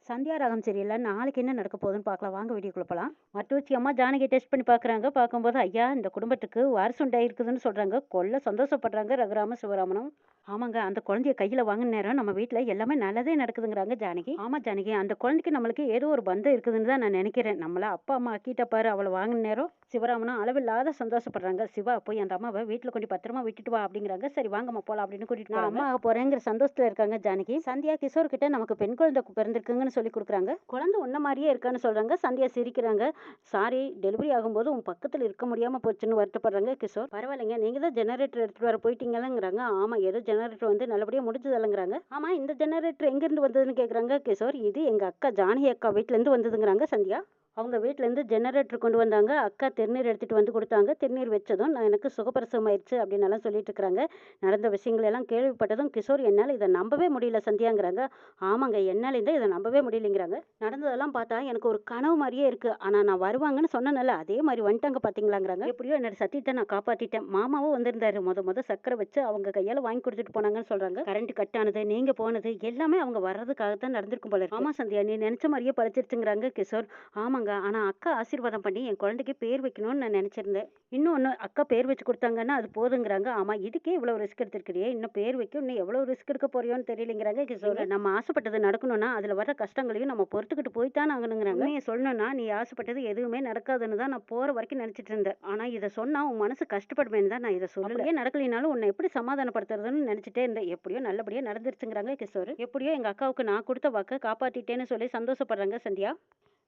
சந்தியா ராகம் சரியில்ல. நாளைக்கு என்ன நடக்க போகுதுன்னு பார்க்கலாம். வாங்க வீடியோக்குள்ள போலாம். மருத்துவச்சி அம்மா ஜானகி டெஸ்ட் பண்ணி பார்க்குறாங்க. பார்க்கும்போது ஐயா இந்த குடும்பத்துக்கு வாரிசு உண்டாயிருக்குதுன்னு சொல்றாங்க. கொல்ல சந்தோஷப்படுறாங்க ரகுராம சிவராமனும். ஆமாங்க, அந்த குழந்தைய கையில வாங்கின நேரம் நம்ம வீட்ல எல்லாமே நல்லதே நடக்குதுங்கிறாங்க ஜானகி. ஆமா ஜானகி, அந்த குழந்தைக்கு நம்மளுக்கு ஏதோ ஒரு பந்தம் இருக்குதுன்னு தான் நான் நினைக்கிறேன். நம்மள அப்பா அம்மா ஆக்கிட்ட பாரு அவளை வாங்கின நேரம். சிவராமனும் அளவில்லாத சந்தோஷப்படுறாங்க. சிவா போய் அந்த அம்மாவை வீட்டுல கொண்டு பத்திரமா விட்டுட்டு வா அப்படிங்கிறாங்க. சரி வாங்கம்மா போலாம் அப்படின்னு கூட்டிட்டு நான் அம்மா ஆக போறேங்கிற சந்தோஷத்துல இருக்காங்க ஜானகி. சந்தியா கிஷோர் கிட்ட நமக்கு பெண் குழந்தை பிறந்திருக்குங்கன்னு சொல்லி கொடுக்குறாங்க. குழந்தை உன்ன மாதிரியே இருக்கான்னு சொல்றாங்க. சந்தியா சிரிக்கிறாங்க. சாரி, டெலிவரி ஆகும்போது உன் பக்கத்துல இருக்க முடியாம போச்சுன்னு வருத்தப்படுறாங்க கிஷோர். பரவாயில்லைங்க, நீங்க தான் ஜெனரேட்டர் எடுத்துட்டு வர போயிட்டீங்களாங்கிறாங்க. ஆமா, ஏதோ ஜெனரேட்டர் வந்து நல்லபடியா முடிஞ்சதில்லைங்கிறாங்க. ஆமா, இந்த ஜெனரேட்டர் எங்க இருந்து வந்ததுன்னு கேக்குறாங்க கிஷோர். இது எங்க அக்கா ஜானகி அக்கா வீட்டுல இருந்து வந்ததுங்கிறாங்க சந்தியா. அவங்க வீட்டிலேருந்து ஜெனரேட்டர் கொண்டு வந்தாங்க. அக்கா திருநீர் எடுத்துகிட்டு வந்து கொடுத்தாங்க. திருநீர் வச்சதும் நான் எனக்கு சுகப்பிரசவம் ஆயிடுச்சு அப்படின்னு எல்லாம் சொல்லிட்டு இருக்கிறாங்க. நடந்த விஷயங்கள் எல்லாம் கேள்விப்பட்டதும் கிஷோர் என்னால் இதை நம்பவே முடியல சந்தியாங்கிறாங்க. ஆமாங்க, என்னால் இதை நம்பவே முடியலைங்கிறாங்க. நடந்ததெல்லாம் பார்த்தா எனக்கு ஒரு கனவு மாதிரியே இருக்கு. ஆனால் நான் வருவாங்கன்னு சொன்னனால அதே மாதிரி வந்துட்டாங்க பார்த்தீங்களாங்கிறாங்க. எப்படியோ என்னோட சத்தியத்தை நான் காப்பாற்றிட்டேன். மாமாவும் வந்திருந்தாரு. முத சக்கரை வச்சு அவங்க கையால் வாங்கி கொடுத்துட்டு போனாங்கன்னு சொல்றாங்க. கரண்ட் கட் ஆனது, நீங்க போனது எல்லாமே அவங்க வர்றதுக்காகத்தான் நடந்திருக்கும் போல இருக்கு. ஆமா சந்தியா, நீ நினைச்ச மாதிரியே பழிச்சிருச்சுங்கிறாங்க கிஷோர். ஆமாங்க, ஆனா அக்கா ஆசீர்வாதம் பண்ணி என் குழந்தைக்கு பேர் வைக்கணும்னு நான் நினைச்சிருந்தேன். இன்னொன்னு, அக்கா பேர் வச்சு கொடுத்தாங்கன்னா அது போதுங்கிறாங்க. ஆமா, இதுக்கே இவ்வளவு ரிஸ்க் எடுத்திருக்கிறியே, இன்னும் பேர் வைக்க இன்னும் எவ்வளவு ரிஸ்க் எடுக்க போறியோன்னு தெரியலங்கிறாங்க கிஷோர். நம்ம ஆசைப்பட்டது நடக்கணும்னா அதுல வர கஷ்டங்களையும் நம்ம பொறுத்துக்கிட்டு போய்த்தான் ஆகணுங்கிறாங்க. உண்மையை சொல்லணும்னா நீ ஆசைப்பட்டது எதுவுமே நடக்காதுன்னு தான் நான் போற வரைக்கும் நினைச்சிட்டு இருந்தேன். ஆனா இதை சொன்னா உன் மனசு கஷ்டப்படுவேன்னு தான் நான் இதை சொல்லலையே. நடக்கலினாலும் உன்னை எப்படி சமாதானப்படுத்துறதுன்னு நினைச்சிட்டே இருந்தேன். எப்படியோ நல்லபடியா நடந்துருச்சுங்கிறாங்க கிஷோர். எப்படியோ எங்க அக்காவுக்கு நான் கொடுத்த வாக்கை காப்பாத்திட்டேன்னு சொல்லி சந்தோஷப்படுறாங்க சந்தியா.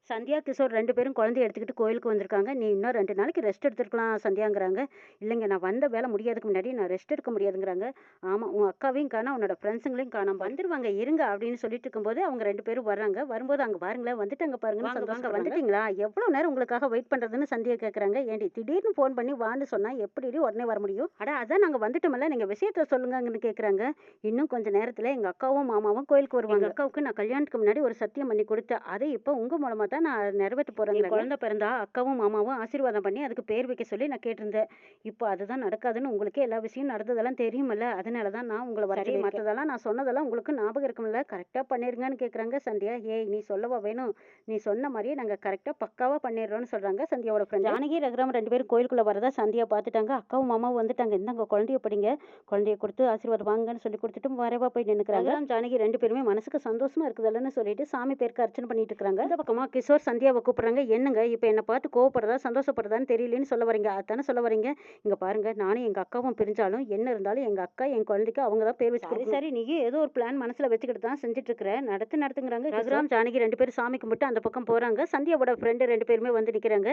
சந்தியா கிஷோர் 2 பேரும் குழந்தைய எடுத்துக்கிட்டு கோயிலுக்கு வந்திருக்காங்க. நீ இன்னும் 2 நாளைக்கு ரெஸ்ட் எடுத்துருக்கலாம் சந்தியாங்கிறாங்க. இல்லைங்க, நான் வந்த வேலை முடியாதுக்கு முன்னாடி நான் ரெஸ்ட் எடுக்க முடியாதுங்கிறாங்க. ஆமா, உன் அக்காவையும் காணோம், உன்னோட ஃப்ரெண்ட்ஸுங்களையும் காணோம், வந்துருவாங்க இருங்க அப்படின்னு சொல்லிட்டு இருக்கும்போது அவங்க 2 பேரும் வர்றாங்க. வரும்போது அங்க பாருங்களேன், வந்துட்டாங்க பாருங்க. வாங்க வந்துட்டீங்களா, எவ்வளவு நேரம் உங்களுக்காக வெயிட் பண்றதுன்னு சந்தியா கேட்கறாங்க. ஏண்டி திடீர்னு ஃபோன் பண்ணி வான்னு சொன்னா எப்படி உடனே வர முடியும்? அட அதான் நாங்க வந்துட்டோம்ல, நீங்க விஷயத்த சொல்லுங்கன்னு கேட்கறாங்க. இன்னும் கொஞ்ச நேரத்துல எங்க அக்காவும் மாமாவும் கோயிலுக்கு வருவாங்க. எங்க அக்காவுக்கு நான் கல்யாணத்துக்கு முன்னாடி ஒரு சத்தியம் பண்ணி கொடுத்தேன். அதை இப்போ உங்க மூலமா தான் நான் நிறைவேற்ற போறேன். குழந்தை பிறந்தா அக்காவும் மாமாவும் ஆசீர்வாதம் பண்ணி அதுக்கு பேர் வைக்க சொல்லி நான் கேட்டிருந்தேன். இப்போ அதுதான் நடக்காதுன்னு உங்களுக்கே எல்லா விஷயம் நடந்ததெல்லாம் தெரியுமல்ல, அதனாலதான் நான் உங்களை வர சொல்லி. மற்றதெல்லாம் நான் சொன்னதெல்லாம் உங்களுக்கு ஞாபகம் இருக்கும்ல, கரெக்டா பண்ணிருங்கன்னு கேக்குறாங்க சந்தியா. ஏய், நீ சொல்லவா வேணும், நீ சொன்ன மாதிரியே நாங்க கரெக்டா பக்காவா பண்ணிடுறோம்னு சொல்றாங்க சந்தியாவோட ஃப்ரெண்ட். ஜானகி ரகுராம் 2 பேரும் கோயிலுக்குள்ள வரதா சந்தியா பார்த்துட்டாங்க. அக்காவும் மாமாவும் வந்துட்டாங்க. இந்தாங்க குழந்தைய படிங்க, குழந்தைய கொடுத்து ஆசீர்வாதம் வாங்கன்னு சொல்லி கொடுத்துட்டு வரவா போய் நின்னுக்கிறாங்க. ஜானகி 2 பேருமே மனசுக்கு சந்தோஷமா இருக்குதுல்லன்னு சொல்லிட்டு சாமி பேருக்கு அர்ச்சனை பண்ணிட்டு இருக்காங்க. இந்த பக்கமா கிஷோர் சந்தியாவை கூப்பிடுறாங்க. என்னங்க இப்போ என்ன பார்த்து கோவப்படுறதா சந்தோஷப்படுறதான்னு தெரியலன்னு சொல்ல வரீங்க, அதானே சொல்ல வரீங்க? இங்க பாருங்க, நானும் எங்க அக்காவும் பிரிஞ்சாலும் என்ன இருந்தாலும் எங்க அக்கா என் குழந்தைக்கு அவங்க தான் பேர் வச்சு. சரி, நீயும் ஏதோ ஒரு பிளான் மனசுல வச்சுக்கிட்டு தான் செஞ்சுட்டு இருக்கிற, நடத்துங்கிறாங்க. ரகுராம் ஜானகி 2 பேரும் சாமி கும்பிட்டு அந்த பக்கம் போறாங்க. சந்தியாவோட ஃப்ரெண்டு 2 பேருமே வந்து நிக்கிறாங்க.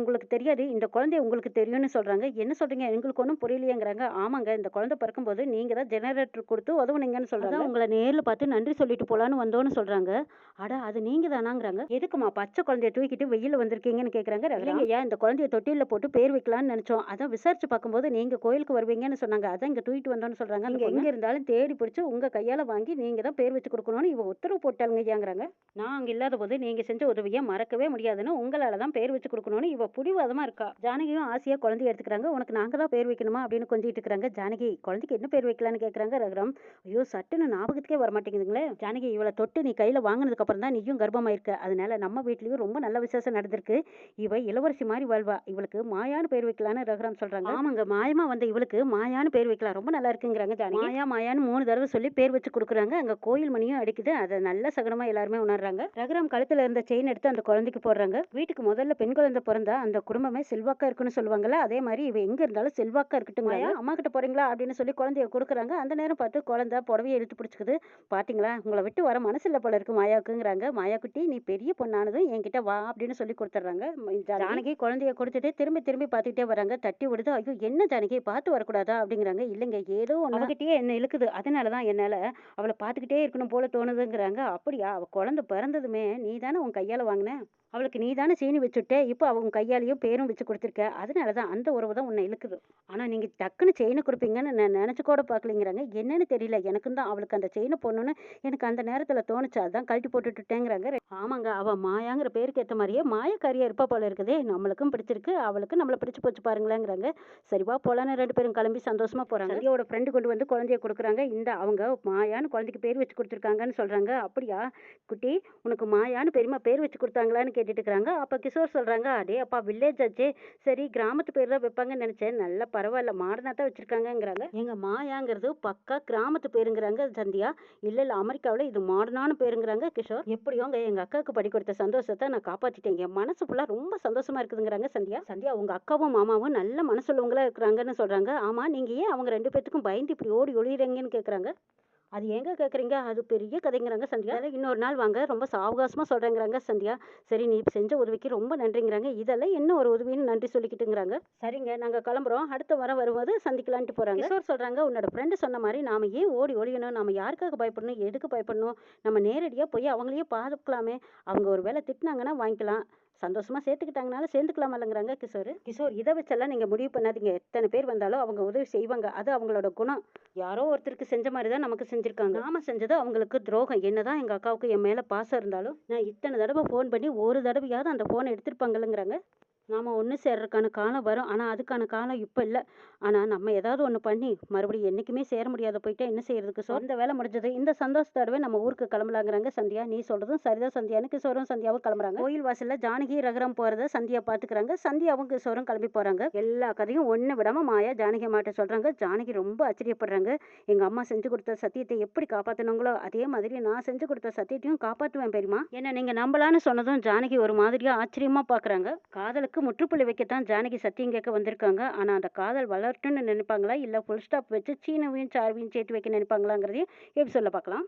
உங்களுக்கு தெரியாது, இந்த குழந்தை உங்களுக்கு தெரியும்னு சொல்றாங்க. என்ன சொல்றீங்க, எங்களுக்கு ஒன்றும் புரியலையேங்கிறாங்க. ஆமாங்க, இந்த குழந்தை பிறக்கும்போது நீங்க தான் ஜெனரேட்டர் கொடுத்து உதவுனீங்கன்னு சொல்றாங்க. உங்களை நேரில் பார்த்து நன்றி சொல்லிட்டு போலான்னு வந்தோன்னு சொல்றாங்க. அட அது நீங்க தானாங்கிறாங்க. எதுக்குமா பச்சை குழந்தைய தூக்கிட்டு வெயில வந்திருக்கீங்கன்னு கேக்குறாங்க. இல்லைங்கய்யா, இந்த குழந்தைய தொட்டில போட்டு பேர் வைக்கலாம்னு நினைச்சோம். அதான் விசாரிச்சு பார்க்கும்போது நீங்க கோயிலுக்கு வருவீங்கன்னு சொன்னாங்க. அதான் இங்க தூக்கிட்டு வந்தோம்னு சொல்றாங்க. நீங்க எங்க இருந்தாலும் தேடி பிடிச்சு உங்க கையால வாங்கி நீங்க தான் பேர் வச்சு கொடுக்கணும்னு இவ உத்தரவு போட்டாளுங்கய்யாங்கிறாங்க. நான் அங்க இல்லாத போது நீங்க செஞ்ச உதவியை மறக்கவே முடியாதுன்னு உங்களால தான் பேர் வச்சு கொடுக்கணும்னு இவ புடிவாதமா இருக்கா. ஜானகியும் ஆசையா குழந்தைய எடுத்துக்கிறாங்க. உனக்கு நாங்க தான் பேர் வைக்கணுமா அப்படின்னு கொஞ்சிட்டு இருக்காங்க. ஜானகி, குழந்தைக்கு என்ன பேர் வைக்கலான்னு கேக்குறாங்க ரகுராம். ஐயோ, சட்டுன்னு ஞாபகத்துக்கே வர மாட்டேங்குதுங்களே. ஜானகி, இவளை தொட்டு நீ கையில வாங்கினதுக்கு அப்புறம் தான் நீயும் கர்ப்பமாயிருக்க. அதனால நம்ம வீட்லயும் ரொம்ப நல்ல விசேஷம் நடந்திருக்கு. இவ இளவரசி மாதிரி வாழ்வா. இவளுக்கு மாயான்னு பேர் வைக்கலான்னு ரகுராம் சொல்றாங்க. ஆமாங்க, மாயமா வந்த இவளுக்கு மாயான்னு பேர் வைக்கலாம், ரொம்ப நல்லா இருக்குங்கிறாங்க ஜானகி. மாயான்னு 3 தடவை சொல்லி பேர் வச்சு கொடுக்குறாங்க. அங்க கோயில் மணியும் அடிக்குது. அதை நல்ல சகனமா எல்லாருமே உணர்றாங்க. ரகுராம் கழுத்துல இருந்த செயின் எடுத்து அந்த குழந்தைக்கு போடுறாங்க. வீட்டுக்கு முதல்ல பெண் குழந்தை பிறந்தா அந்த குடும்பமே செல்வாக்கா இருக்குன்னு சொல்லுவாங்கல்ல, அதே மாதிரி இவ எங்க இருந்தாலும் செல்வாக்கா இருக்கட்டும். அம்மா கிட்ட போறீங்களா அப்படின்னு சொல்லி குழந்தைய கொடுக்குறாங்க. அந்த நேரம் பார்த்து குழந்தை புடவையை இழுத்து பிடிச்சிக்குது. பாத்தீங்களா, உங்களை விட்டு வர மனசு இல்ல போல இருக்கு மாயாவுக்குங்கிறாங்க. மாயா குட்டி, நீ பெரிய பொண்ணானதும் என்கிட்ட வா அப்படின்னு சொல்லி கொடுத்துட்றாங்க. ஜானகி குழந்தைய கொடுத்துட்டு திரும்பி பார்த்துக்கிட்டே வராங்க. தட்டி விடுது. ஐயோ, என்ன ஜானகி, பார்த்து வரக்கூடாதா அப்படிங்கிறாங்க. இல்லைங்க, ஏதோ அவகிட்டயே என்ன இழுக்குது, அதனாலதான் என்னால அவளை பார்த்துக்கிட்டே இருக்கணும் போல தோணுதுங்கிறாங்க. அப்படியா, அவ குழந்தை பிறந்ததுமே நீ தானே உன் கையால வாங்கின, அவளுக்கு நீ தானே சீனி வச்சுட்ட, இப்போ அவங்க கையாலையும் பேரும் வச்சு கொடுத்துருக்க, அதனாலதான் அந்த உறவு தான் உன்னை இழுக்குது. ஆனா நீங்க டக்குன்னு செயினை கொடுப்பீங்கன்னு நான் நினைச்சு கூட பார்க்கலங்கிறாங்க. என்னன்னு தெரியல, எனக்கும் தான் அவளுக்கு அந்த செயினை போடணும்னு எனக்கு அந்த நேரத்துல தோணுச்சு, அதான் கழட்டி போட்டுட்டேங்கிறாங்க. ஆமாங்க, அவள் மாயாங்கிற பேருக்கு ஏற்ற மாதிரியே மாயக்காரியா இருப்பா போல இருக்குதே, நம்மளுக்கும் பிடிச்சிருக்கு, அவளுக்கும் நம்மளை பிடிச்சி போச்சு பாருங்களேங்கிறாங்க. சரிவா போலான்னு 2 பேரும் கிளம்பி சந்தோஷமா போறாங்க. சந்தியாவோட ஃப்ரெண்டு கொண்டு வந்து குழந்தைய கொடுக்குறாங்க. இந்த அவங்க மாயான்னு குழந்தைக்கு பேர் வச்சு கொடுத்துருக்காங்கன்னு சொல்றாங்க. அப்படியா குட்டி, உனக்கு மாயான்னு பெரியம்மா பேர் வச்சு கொடுத்தாங்களான்னு கேட்டுட்டு இருக்கிறாங்க. அப்ப கிஷோர் சொல்றாங்க, அடே அப்பா வில்லேஜ் ஆச்சே, சரி கிராமத்து பேர் தான் வைப்பாங்கன்னு நினைச்சேன், நல்ல பரவாயில்ல மாடர்னா தான் வச்சிருக்காங்கங்கிறாங்க. எங்க மாயாங்கிறது பக்கா கிராமத்து பேருங்கிறாங்க சந்தியா. இல்ல இல்ல அமெரிக்காவில் இது மாடர்னான பேருங்கிறாங்க கிஷோர். எப்படியோங்க எங்க அக்காவுக்கு படி கொடுத்த சந்தோஷத்தை நான் காப்பாத்திட்டேன், என் மனசு ஃபுல்லா ரொம்ப சந்தோஷமா இருக்குதுங்கிறாங்க சந்தியா. சந்தியா உங்க அக்காவும் மாமாவும் நல்ல மனசுள்ளவங்களா இருக்கிறாங்கன்னு சொல்றாங்க. ஆமா, நீங்க ஏன் அவங்க 2 பேத்துக்கும் பயந்து இப்படி ஓடி ஒளியறீங்கன்னு கேக்குறாங்க. அது ஏங்க கேட்குறீங்க, அது பெரிய கதைங்கிறாங்க சந்தியா. அதெல்லாம் இன்னொரு நாள் வாங்க, ரொம்ப சாவகாசமாக சொல்கிறேங்கிறாங்க சந்தியா. சரி நீ செஞ்ச உதவிக்கு ரொம்ப நன்றிங்கிறாங்க. இதெல்லாம் என்ன ஒரு உதவின்னு நன்றி சொல்லிக்கிட்டுங்கிறாங்க. சரிங்க நாங்கள் கிளம்புறோம், அடுத்த வாரம் வரும்போது சந்திக்கலான்ட்டு போகிறாங்க. கிஷோர் சொல்கிறாங்க, உன்னோட ஃப்ரெண்டு சொன்ன மாதிரி நாம் ஏன் ஓடி ஒழியணும், நம்ம யாருக்காக பயப்படணும், எதுக்கு பயப்படணும், நம்ம நேரடியாக போய் அவங்களையே பார்க்கலாமே, அவங்க ஒரு வேளை திட்டினாங்கன்னா வாங்கிக்கலாம், சந்தோஷமா சேர்த்துக்கிட்டாங்கனால சேர்ந்துக்கலாமல்லங்கிறாங்க கிஷோர். கிஷோர் இதை வச்செல்லாம் நீங்க முடிவு பண்ணாதீங்க, எத்தனை பேர் வந்தாலும் அவங்க உதவி செய்வாங்க, அது அவங்களோட குணம். யாரோ ஒருத்தருக்கு செஞ்ச மாதிரி தான் நமக்கு செஞ்சிருக்காங்க, நாம செஞ்சது அவங்களுக்கு துரோகம். என்னதான் எங்க அக்காவுக்கு என் மேல பாசம் இருந்தாலும் நான் இத்தனை தடவை ஃபோன் பண்ணி ஒரு தடவையாவது அந்த ஃபோனை எடுத்திருப்பாங்கல்லங்கிறாங்க. நாம ஒன்று சேர்றதுக்கான காலம் வரும், ஆனால் அதுக்கான காலம் இப்போ இல்லை. ஆனால் நம்ம ஏதாவது ஒன்று பண்ணி மறுபடியும் என்றைக்குமே சேர முடியாத போயிட்டா என்ன செய்யறதுக்கு? இந்த வேலை முடிஞ்சது, இந்த சந்தோஷத்தோடவே நம்ம ஊருக்கு கிளம்பலாங்கிறாங்க சந்தியா. நீ சொல்றதும் சரிதான் சந்தியான்னு கிஷோரும் சந்தியாவும் கிளம்புறாங்க. கோயில் வாசல்ல ஜானகி ரகுராம் போறத சந்தியா பாத்துக்கிறாங்க. சந்தியாவும் கிஷோரும் கிளம்பி போறாங்க. எல்லா கதையும் ஒன்று விடாம மாயா ஜானகி அம்மாட்ட சொல்றாங்க. ஜானகி ரொம்ப ஆச்சரியப்படுறாங்க. எங்க அம்மா செஞ்சு கொடுத்த சத்தியத்தை எப்படி காப்பாத்தினாங்களோ அதே மாதிரி நான் செஞ்சு கொடுத்த சத்தியத்தையும் காப்பாற்றுவேன் பெரியமா, என்ன நீங்க நம்பலான்னு சொன்னதும் ஜானகி ஒரு மாதிரியா ஆச்சரியமா பாக்குறாங்க. காதலுக்கு முற்றுப்புள்ளி வைக்கத்தான் ஜானகி சத்தியம் கேட்க வந்திருக்காங்க. ஆனா அந்த காதல் வளரட்டும்னு நினைப்பாங்களா, இல்ல ஃபுல் ஸ்டாப் வச்சு சீனவையும் சார்வையும் சேர்த்து வைக்க நினைப்பாங்களாங்கிறதையும் எப்படி சொல்ல பார்க்கலாம்.